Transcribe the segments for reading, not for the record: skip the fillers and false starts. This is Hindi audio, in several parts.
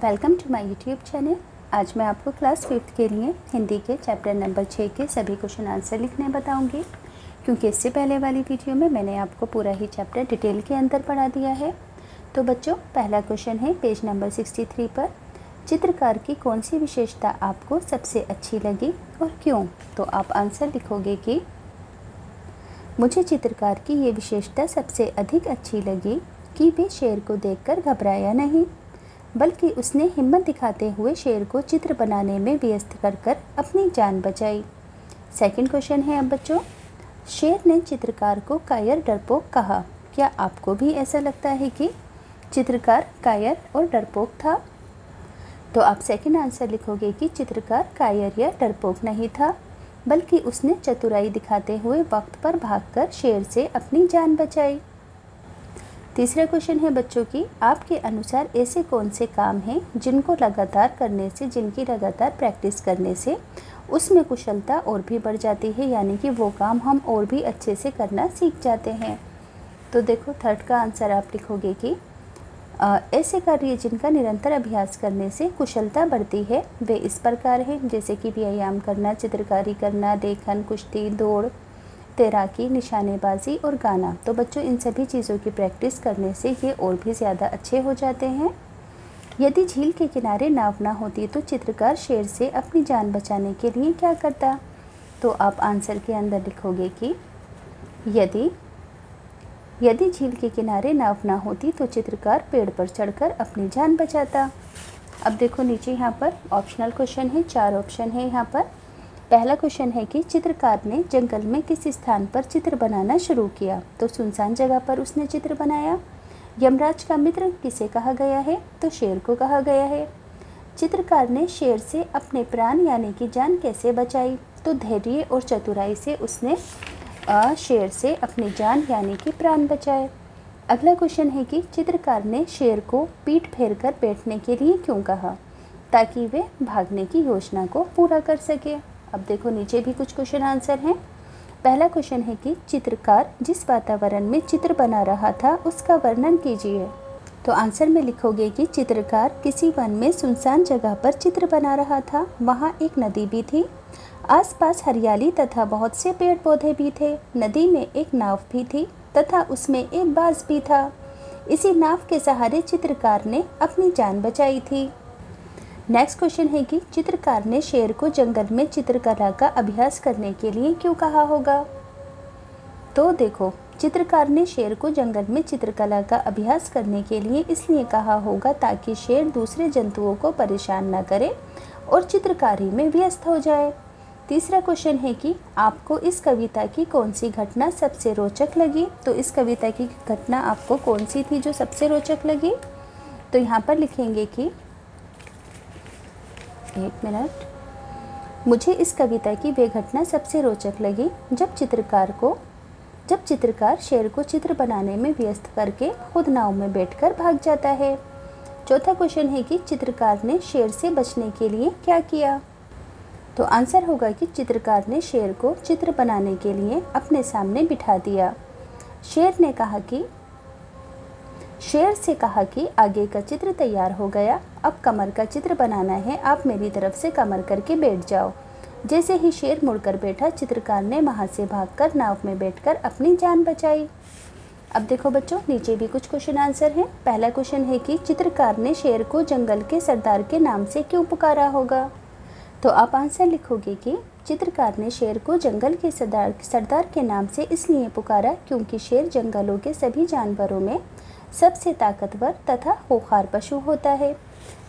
Welcome to my YouTube channel. आज मैं आपको क्लास 5th के लिए हिंदी के चैप्टर नंबर 6 के सभी क्वेश्चन आंसर लिखने बताऊंगी, क्योंकि इससे पहले वाली वीडियो में मैंने आपको पूरा ही चैप्टर डिटेल के अंदर पढ़ा दिया है। तो बच्चों, पहला क्वेश्चन है पेज नंबर 63 पर, चित्रकार की कौन सी विशेषता आपको सबसे अच्छी लगी और क्यों? तो आप आंसर लिखोगे कि मुझे चित्रकार की ये विशेषता सबसे अधिक अच्छी लगी कि वे शेर को देखकर घबराया नहीं, बल्कि उसने हिम्मत दिखाते हुए शेर को चित्र बनाने में व्यस्त कर अपनी जान बचाई। सेकंड क्वेश्चन है अब बच्चों, शेर ने चित्रकार को कायर डरपोक कहा। क्या आपको भी ऐसा लगता है कि चित्रकार कायर और डरपोक था? तो आप सेकंड आंसर लिखोगे कि चित्रकार कायर या डरपोक नहीं था, बल्कि उसने चतुराई दिखाते हुए वक्त पर भागकर शेर से अपनी जान बचाई। तीसरा क्वेश्चन है बच्चों की, आपके अनुसार ऐसे कौन से काम हैं जिनकी लगातार प्रैक्टिस करने से उसमें कुशलता और भी बढ़ जाती है, यानी कि वो काम हम और भी अच्छे से करना सीख जाते हैं। तो देखो, थर्ड का आंसर आप लिखोगे कि ऐसे कार्य जिनका निरंतर अभ्यास करने से कुशलता बढ़ती है वे इस प्रकार हैं, जैसे कि व्यायाम करना, चित्रकारी करना, लेखन, कुश्ती, दौड़, तैराकी, निशानेबाजी और गाना। तो बच्चों, इन सभी चीज़ों की प्रैक्टिस करने से ये और भी ज़्यादा अच्छे हो जाते हैं। यदि झील के किनारे नाव ना होती तो चित्रकार शेर से अपनी जान बचाने के लिए क्या करता? तो आप आंसर के अंदर लिखोगे कि यदि झील के किनारे नाव ना होती तो चित्रकार पेड़ पर चढ़कर अपनी जान बचाता। अब देखो नीचे यहाँ पर ऑप्शनल क्वेश्चन है, 4 ऑप्शन है यहाँ पर। पहला क्वेश्चन है कि चित्रकार ने जंगल में किस स्थान पर चित्र बनाना शुरू किया? तो सुनसान जगह पर उसने चित्र बनाया। यमराज का मित्र किसे कहा गया है? तो शेर को कहा गया है। चित्रकार ने शेर से अपने प्राण यानी कि जान कैसे बचाई? तो धैर्य और चतुराई से उसने शेर से अपनी जान यानी कि प्राण बचाए। अगला क्वेश्चन है कि चित्रकार ने शेर को पीठ फेर कर बैठने के लिए क्यों कहा? ताकि वे भागने की योजना को पूरा कर सके। अब देखो नीचे भी कुछ क्वेश्चन आंसर हैं। पहला क्वेश्चन है कि चित्रकार जिस वातावरण में चित्र बना रहा था उसका वर्णन कीजिए। तो आंसर में लिखोगे कि चित्रकार किसी वन में सुनसान जगह पर चित्र बना रहा था। वहाँ एक नदी भी थी, आसपास हरियाली तथा बहुत से पेड़ पौधे भी थे। नदी में एक नाव भी थी तथा उसमें एक बाज भी था। इसी नाव के सहारे चित्रकार ने अपनी जान बचाई थी। नेक्स्ट क्वेश्चन है कि चित्रकार ने शेर को जंगल में चित्रकला का अभ्यास करने के लिए क्यों कहा होगा? तो देखो, चित्रकार ने शेर को जंगल में चित्रकला का अभ्यास करने के लिए इसलिए कहा होगा ताकि शेर दूसरे जंतुओं को परेशान न करे और चित्रकारी में व्यस्त हो जाए। तीसरा क्वेश्चन है कि आपको इस कविता की कौन सी घटना सबसे रोचक लगी? तो इस कविता की घटना आपको कौन सी थी जो सबसे रोचक लगी? तो यहाँ पर लिखेंगे कि एक मिनट, मुझे इस कविता की वे घटना सबसे रोचक लगी जब चित्रकार शेर को चित्र बनाने में व्यस्त करके खुद नाव में बैठकर भाग जाता है। चौथा क्वेश्चन है कि चित्रकार ने शेर से बचने के लिए क्या किया? तो आंसर होगा कि चित्रकार ने शेर को चित्र बनाने के लिए अपने सामने बिठा दिया। शेर से कहा कि आगे का चित्र तैयार हो गया, अब कमर का चित्र बनाना है, आप मेरी तरफ से कमर करके बैठ जाओ। जैसे ही शेर मुड़कर बैठा, चित्रकार ने वहां से भागकर नाव में बैठकर अपनी जान बचाई। अब देखो बच्चों, नीचे भी कुछ क्वेश्चन आंसर हैं। पहला क्वेश्चन है कि चित्रकार ने शेर को जंगल के सरदार के नाम से क्यों पुकारा होगा? तो आप आंसर लिखोगे कि चित्रकार ने शेर को जंगल के सरदार के नाम से इसलिए पुकारा क्योंकि शेर जंगलों के सभी जानवरों में सबसे ताकतवर तथा खूंखार पशु होता है।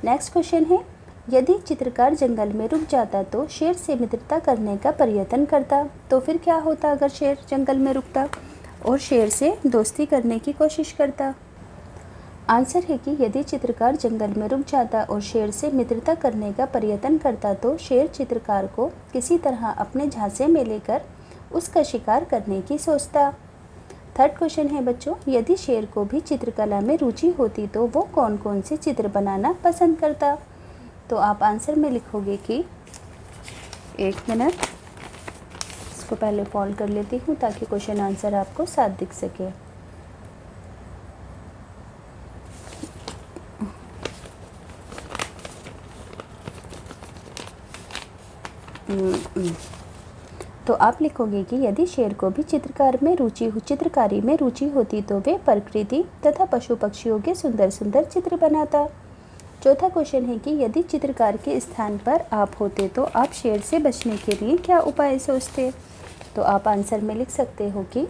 नेक्स्ट क्वेश्चन है, यदि चित्रकार जंगल में रुक जाता तो शेर से मित्रता करने का प्रयत्न करता। तो फिर क्या होता अगर शेर जंगल में रुकता और शेर से दोस्ती करने की कोशिश करता? आंसर है कि यदि चित्रकार जंगल में रुक जाता और शेर से मित्रता करने का प्रयत्न करता तो शेर चित्रकार को किसी तरह अपने झांसे में लेकर उसका शिकार करने की सोचता। थर्ड क्वेश्चन है बच्चों, यदि शेर को भी चित्रकला में रुचि होती तो वो कौन कौन से चित्र बनाना पसंद करता? तो आप आंसर में लिखोगे कि एक मिनट, इसको पहले फोल्ड कर लेती हूँ ताकि क्वेश्चन आंसर आपको साथ दिख सके। तो आप लिखोगे कि यदि शेर को भी चित्रकारी में रुचि होती तो वे प्रकृति तथा पशु पक्षियों के सुंदर सुंदर चित्र बनाता। चौथा क्वेश्चन है कि यदि चित्रकार के स्थान पर आप होते तो आप शेर से बचने के लिए क्या उपाय सोचते। तो आप आंसर में लिख सकते हो कि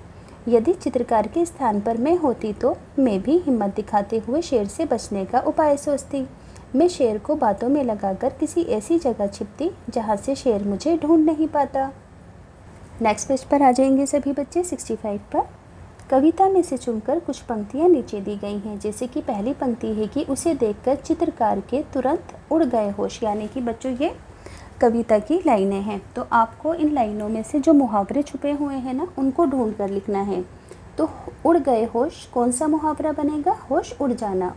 यदि चित्रकार के स्थान पर मैं होती तो मैं भी हिम्मत दिखाते हुए शेर से बचने का उपाय सोचती। मैं शेर को बातों में लगाकर किसी ऐसी जगह छिपती जहाँ से शेर मुझे ढूंढ नहीं पाता। नेक्स्ट पेज पर आ जाएंगे सभी बच्चे 65 पर। कविता में से चुनकर कुछ पंक्तियाँ नीचे दी गई हैं। जैसे कि पहली पंक्ति है कि उसे देखकर चित्रकार के तुरंत उड़ गए होश, यानी कि बच्चों ये कविता की लाइनें हैं। तो आपको इन लाइनों में से जो मुहावरे छुपे हुए हैं ना, उनको ढूंढ कर लिखना है। तो उड़ गए होश कौन सा मुहावरा बनेगा? होश उड़ जाना।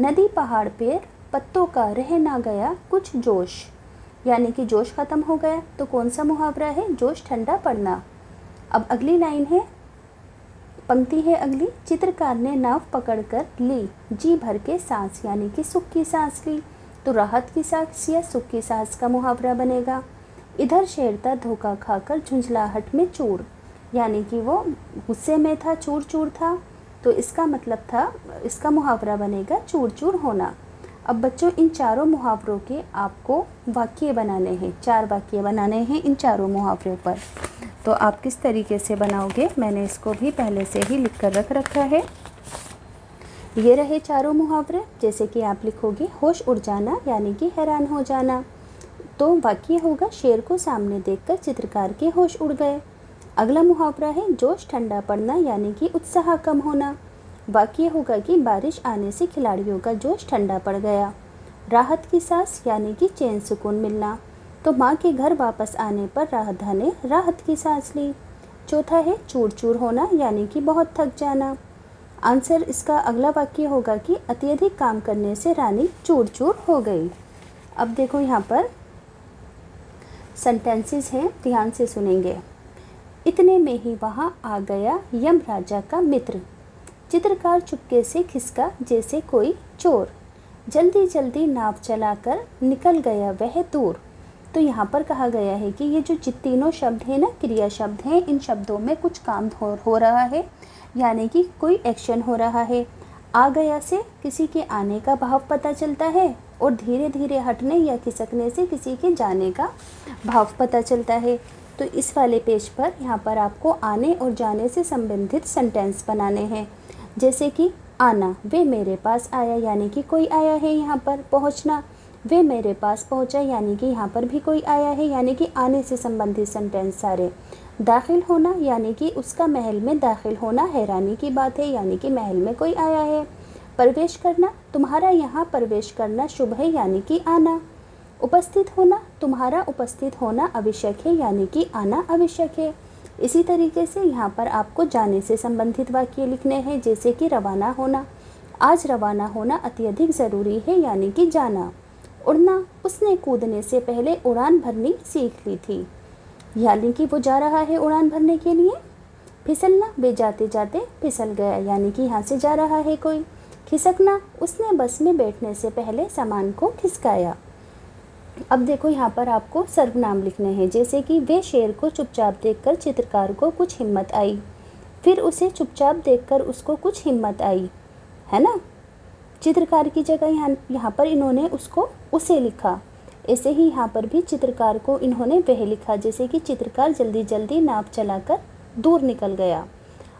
नदी पहाड़ पेड़ पत्तों का रह ना गया कुछ जोश, यानी कि जोश ख़त्म हो गया। तो कौन सा मुहावरा है? जोश ठंडा पड़ना। अब अगली लाइन है, पंक्ति है अगली, चित्रकार ने नाव पकड़कर ली जी भर के सांस, यानी कि सुख की सांस ली। तो राहत की सांस या सुख की सांस का मुहावरा बनेगा। इधर शेर था धोखा खाकर झुंझलाहट में चूर, यानी कि वो गुस्से में था, चूर चूर था। तो इसका मतलब था, इसका मुहावरा बनेगा चूर चूर होना। अब बच्चों इन चारों मुहावरों के आपको वाक्य बनाने हैं, 4 वाक्य बनाने हैं इन चारों मुहावरों पर। तो आप किस तरीके से बनाओगे, मैंने इसको भी पहले से ही लिख कर रख रखा है। ये रहे चारों मुहावरे। जैसे कि आप लिखोगे होश उड़ जाना, यानी कि हैरान हो जाना। तो वाक्य होगा शेर को सामने देखकर चित्रकार के होश उड़ गए। अगला मुहावरा है जोश ठंडा पड़ना, यानी कि उत्साह कम होना। वाक्य होगा कि बारिश आने से खिलाड़ियों का जोश ठंडा पड़ गया। राहत की सांस, यानी कि चैन सुकून मिलना। तो माँ के घर वापस आने पर राधा ने राहत की सांस ली। चौथा है चूर चूर होना, यानी कि बहुत थक जाना। आंसर इसका अगला वाक्य होगा कि अत्यधिक काम करने से रानी चूर चूर हो गई। अब देखो यहाँ पर सेंटेंसेस हैं, ध्यान से सुनेंगे। इतने में ही वहाँ आ गया यम राजा का मित्र, चित्रकार चुपके से खिसका जैसे कोई चोर, जल्दी जल्दी नाव चलाकर निकल गया वह दूर। तो यहाँ पर कहा गया है कि ये जो तीनों शब्द हैं ना, क्रिया शब्द हैं, इन शब्दों में कुछ काम हो रहा है, यानी कि कोई एक्शन हो रहा है। आ गया से किसी के आने का भाव पता चलता है, और धीरे धीरे हटने या खिसकने से किसी के जाने का भाव पता चलता है। तो इस वाले पेज पर यहाँ पर आपको आने और जाने से संबंधित सेंटेंस बनाने हैं। जैसे कि आना, वे मेरे पास आया, यानी कि कोई आया है यहाँ पर। पहुँचना, वे मेरे पास पहुँचा, यानी कि यहाँ पर भी कोई आया है, यानी कि आने से संबंधित सेंटेंस सारे। दाखिल होना, यानी कि उसका महल में दाखिल होना हैरानी की बात है, यानी कि महल में कोई आया है। प्रवेश करना, तुम्हारा यहाँ प्रवेश करना शुभ है, यानी कि आना। उपस्थित होना, तुम्हारा उपस्थित होना आवश्यक है, यानी कि आना आवश्यक है। इसी तरीके से यहाँ पर आपको जाने से संबंधित वाक्य लिखने हैं। जैसे कि रवाना होना, आज रवाना होना अत्यधिक ज़रूरी है, यानी कि जाना। उड़ना, उसने कूदने से पहले उड़ान भरनी सीख ली थी, यानी कि वो जा रहा है उड़ान भरने के लिए। फिसलना, वे जाते जाते फिसल गया, यानी कि यहाँ से जा रहा है कोई। खिसकना, उसने बस में बैठने से पहले सामान को खिसकाया। अब देखो यहाँ पर आपको सर्वनाम लिखने हैं। जैसे कि वे शेर को चुपचाप देखकर चित्रकार को कुछ हिम्मत आई, फिर उसे चुपचाप देखकर उसको कुछ हिम्मत आई, है ना। चित्रकार की जगह यहाँ पर इन्होंने उसको उसे लिखा। ऐसे ही यहाँ पर भी चित्रकार को इन्होंने वह लिखा। जैसे कि चित्रकार जल्दी जल्दी नाव चलाकर दूर निकल गया।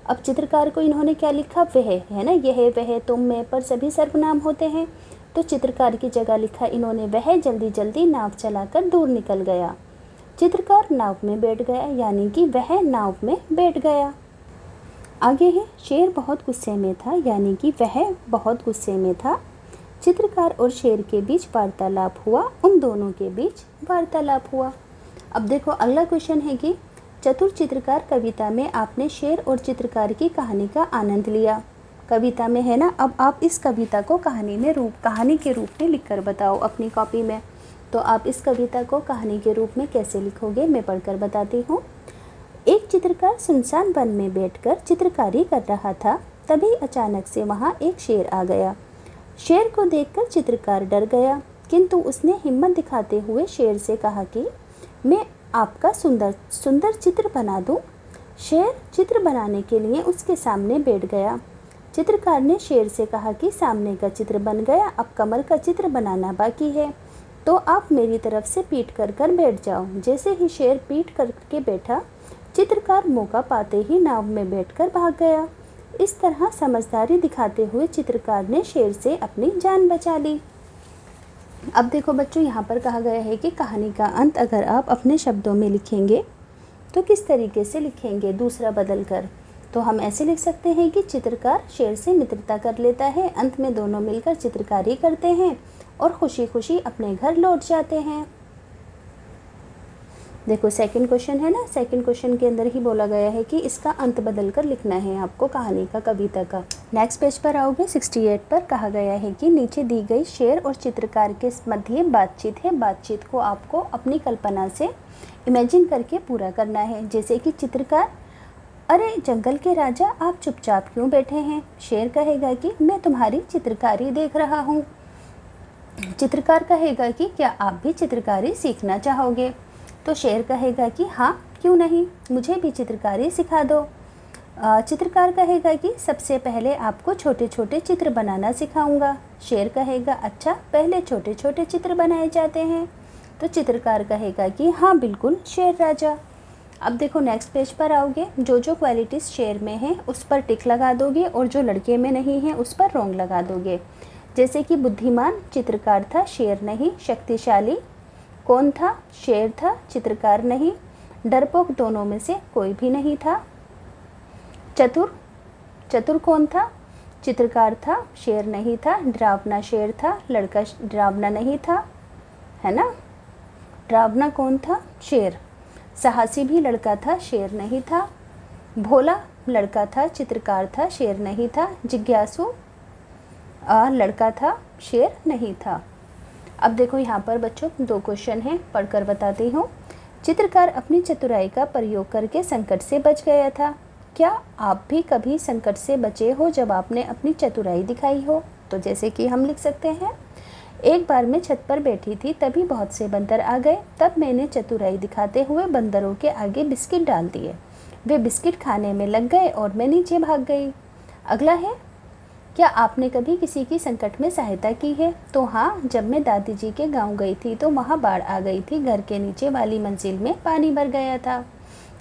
अब चित्रकार को इन्होंने क्या लिखा? वह, है ना। यह, वह, तुम, मैं पर सभी सर्वनाम होते हैं। तो चित्रकार की जगह लिखा इन्होंने वह जल्दी जल्दी नाव चलाकर दूर निकल गया। चित्रकार नाव में बैठ गया, यानी कि वह नाव में बैठ गया। आगे है शेर बहुत गुस्से में था, यानी कि वह बहुत गुस्से में था। चित्रकार और शेर के बीच वार्तालाप हुआ, उन दोनों के बीच वार्तालाप हुआ। अब देखो अगला क्वेश्चन है कि चतुर चित्रकार कविता में आपने शेर और चित्रकार की कहानी का आनंद लिया। कविता में है ना। अब आप इस कविता को कहानी के रूप में लिखकर बताओ अपनी कॉपी में। तो आप इस कविता को कहानी के रूप में कैसे लिखोगे, मैं पढ़कर बताती हूँ। एक चित्रकार सुनसान वन में बैठकर चित्रकारी कर रहा था। तभी अचानक से वहाँ एक शेर आ गया। शेर को देखकर चित्रकार डर गया, किंतु उसने हिम्मत दिखाते हुए शेर से कहा कि मैं आपका सुंदर सुंदर चित्र बना दूं। शेर चित्र बनाने के लिए उसके सामने बैठ गया। चित्रकार ने शेर से कहा कि सामने का चित्र बन गया, अब कमर का चित्र बनाना बाकी है, तो आप मेरी तरफ से पीठ कर बैठ जाओ। जैसे ही शेर पीठ करके बैठा, चित्रकार मौका पाते ही नाव में बैठकर भाग गया। इस तरह समझदारी दिखाते हुए चित्रकार ने शेर से अपनी जान बचा ली। अब देखो बच्चों, यहाँ पर कहा गया है कि कहानी का अंत अगर आप अपने शब्दों में लिखेंगे तो किस तरीके से लिखेंगे दूसरा बदल कर। तो हम ऐसे लिख सकते हैं कि चित्रकार शेर से मित्रता कर लेता है, अंत में दोनों मिलकर चित्रकारी करते हैं और खुशी खुशी अपने घर लौट जाते हैं। देखो सेकंड क्वेश्चन है ना, सेकंड क्वेश्चन के अंदर ही बोला गया है कि इसका अंत बदल कर लिखना है आपको कहानी का, कविता का। नेक्स्ट पेज पर आओगे 68 पर कहा गया है कि नीचे दी गई शेर और चित्रकार के मध्य बातचीत है। बातचीत को आपको अपनी कल्पना से इमेजिन करके पूरा करना है। जैसे कि चित्रकार, अरे जंगल के राजा आप चुपचाप क्यों बैठे हैं। शेर कहेगा कि मैं तुम्हारी चित्रकारी देख रहा हूँ। चित्रकार कहेगा कि क्या आप भी चित्रकारी सीखना चाहोगे। तो शेर कहेगा कि हाँ क्यों नहीं, मुझे भी चित्रकारी सिखा दो। चित्रकार कहेगा कि सबसे पहले आपको छोटे छोटे चित्र बनाना सिखाऊंगा। शेर कहेगा अच्छा, पहले छोटे छोटे चित्र बनाए जाते हैं। तो चित्रकार कहेगा कि हाँ बिल्कुल शेर राजा। अब देखो नेक्स्ट पेज पर आओगे, जो जो क्वालिटीज़ शेर में है उस पर टिक लगा दोगे और जो लड़के में नहीं है उस पर रोंग लगा दोगे। जैसे कि बुद्धिमान चित्रकार था, शेर नहीं। शक्तिशाली कौन था, शेर था, चित्रकार नहीं। डरपोक दोनों में से कोई भी नहीं था। चतुर, चतुर कौन था, चित्रकार था, शेर नहीं था। डरावना शेर था, लड़का डरावना नहीं था, है ना। डरावना कौन था, शेर। साहसी भी लड़का था, शेर नहीं था। भोला लड़का था, चित्रकार था, शेर नहीं था। जिज्ञासु लड़का था, शेर नहीं था। अब देखो यहाँ पर बच्चों दो क्वेश्चन हैं, पढ़कर बताती हूँ। चित्रकार अपनी चतुराई का प्रयोग करके संकट से बच गया था। क्या आप भी कभी संकट से बचे हो जब आपने अपनी चतुराई दिखाई हो। तो जैसे कि हम लिख सकते हैं, एक बार मैं छत पर बैठी थी, तभी बहुत से बंदर आ गए। तब मैंने चतुराई दिखाते हुए बंदरों के आगे बिस्किट डाल दिए। वे बिस्किट खाने में लग गए और मैं नीचे भाग गई। अगला है, क्या आपने कभी किसी की संकट में सहायता की है। तो हाँ, जब मैं दादी जी के गांव गई थी तो वहाँ बाढ़ आ गई थी। घर के नीचे वाली मंजिल में पानी भर गया था।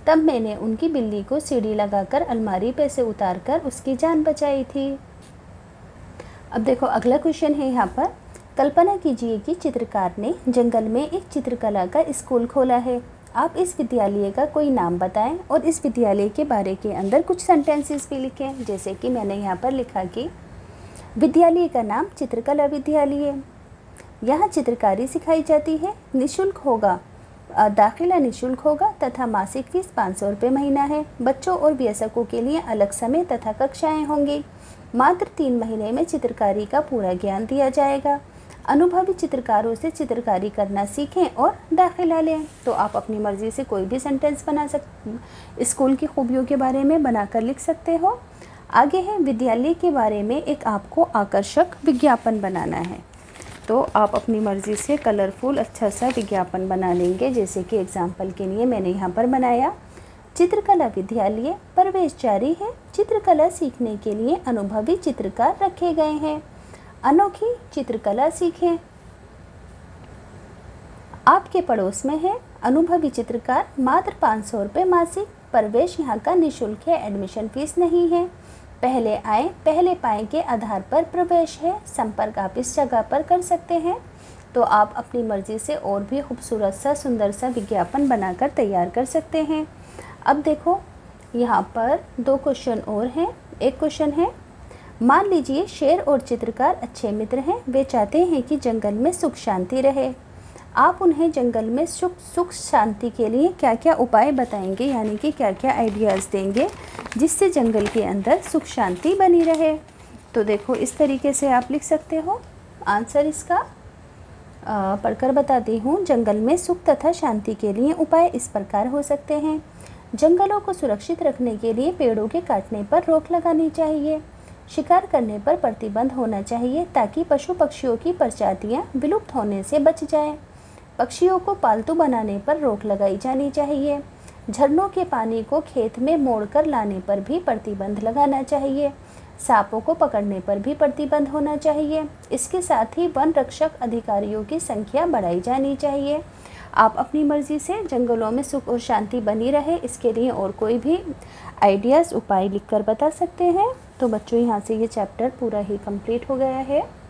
तब मैंने उनकी बिल्ली को सीढ़ी लगाकर अलमारी पे से उतार कर उसकी जान बचाई थी। अब देखो अगला क्वेश्चन है यहाँ पर, कल्पना कीजिए कि चित्रकार ने जंगल में एक चित्रकला का स्कूल खोला है। आप इस विद्यालय का कोई नाम बताएं और इस विद्यालय के बारे के अंदर कुछ सेंटेंसेस भी लिखें। जैसे कि मैंने यहाँ पर लिखा कि विद्यालय का नाम चित्रकला विद्यालय है। यहाँ चित्रकारी सिखाई जाती है। निःशुल्क होगा, दाखिला निःशुल्क होगा तथा मासिक फीस 500 रुपये महीना है। बच्चों और वयस्कों के लिए अलग समय तथा कक्षाएँ होंगी। मात्र 3 महीने में चित्रकारी का पूरा ज्ञान दिया जाएगा। अनुभवी चित्रकारों से चित्रकारी करना सीखें और दाखिला लें। तो आप अपनी मर्ज़ी से कोई भी सेंटेंस बना स्कूल की खूबियों के बारे में बनाकर लिख सकते हो। आगे है, विद्यालय के बारे में एक आपको आकर्षक विज्ञापन बनाना है। तो आप अपनी मर्ज़ी से कलरफुल अच्छा सा विज्ञापन बना लेंगे। जैसे कि एग्जाम्पल के लिए मैंने यहाँ पर बनाया, चित्रकला विद्यालय, प्रवेश जारी है। चित्रकला सीखने के लिए अनुभवी चित्रकार रखे गए हैं। अनोखी चित्रकला सीखें। आपके पड़ोस में है अनुभवी चित्रकार, मात्र 500 रुपये मासिक। प्रवेश यहाँ का निःशुल्क है, एडमिशन फीस नहीं है। पहले आए पहले पाएँ के आधार पर प्रवेश है। संपर्क आप इस जगह पर कर सकते हैं। तो आप अपनी मर्ज़ी से और भी खूबसूरत सा सुंदर सा विज्ञापन बनाकर तैयार कर सकते हैं। अब देखो यहाँ पर 2 क्वेश्चन और हैं। एक क्वेश्चन है, मान लीजिए शेर और चित्रकार अच्छे मित्र हैं। वे चाहते हैं कि जंगल में सुख शांति रहे। आप उन्हें जंगल में सुख शांति के लिए क्या क्या उपाय बताएंगे, यानी कि क्या क्या आइडियाज़ देंगे जिससे जंगल के अंदर सुख शांति बनी रहे। तो देखो इस तरीके से आप लिख सकते हो। आंसर इसका पढ़कर बताती हूँ। जंगल में सुख तथा शांति के लिए उपाय इस प्रकार हो सकते हैं। जंगलों को सुरक्षित रखने के लिए पेड़ों के काटने पर रोक लगानी चाहिए। शिकार करने पर प्रतिबंध होना चाहिए ताकि पशु पक्षियों की प्रजातियाँ विलुप्त होने से बच जाएं। पक्षियों को पालतू बनाने पर रोक लगाई जानी चाहिए। झरनों के पानी को खेत में मोड़कर लाने पर भी प्रतिबंध लगाना चाहिए। सांपों को पकड़ने पर भी प्रतिबंध होना चाहिए। इसके साथ ही वन रक्षक अधिकारियों की संख्या बढ़ाई जानी चाहिए। आप अपनी मर्ज़ी से जंगलों में सुख और शांति बनी रहे, इसके लिए और कोई भी आइडियाज़ उपाय लिखकर बता सकते हैं। तो बच्चों, यहाँ से ये चैप्टर पूरा ही कंप्लीट हो गया है।